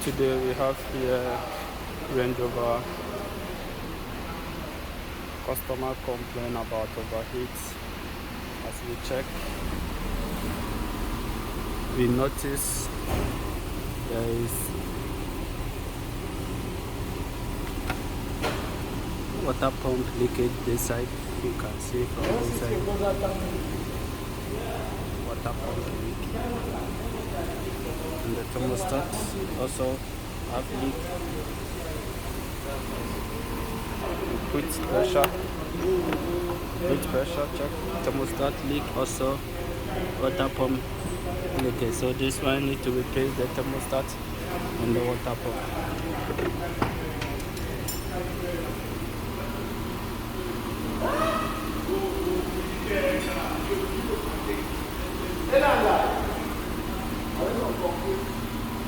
Today we have here Range Rover. Customer complain about overheat. As we check, we notice there is water pump leakage this side. You can see from this side water pump leak, and the thermostat also have leak. Put pressure, check thermostat leak, also water pump leakage. So this one need to replace the thermostat and the water pump.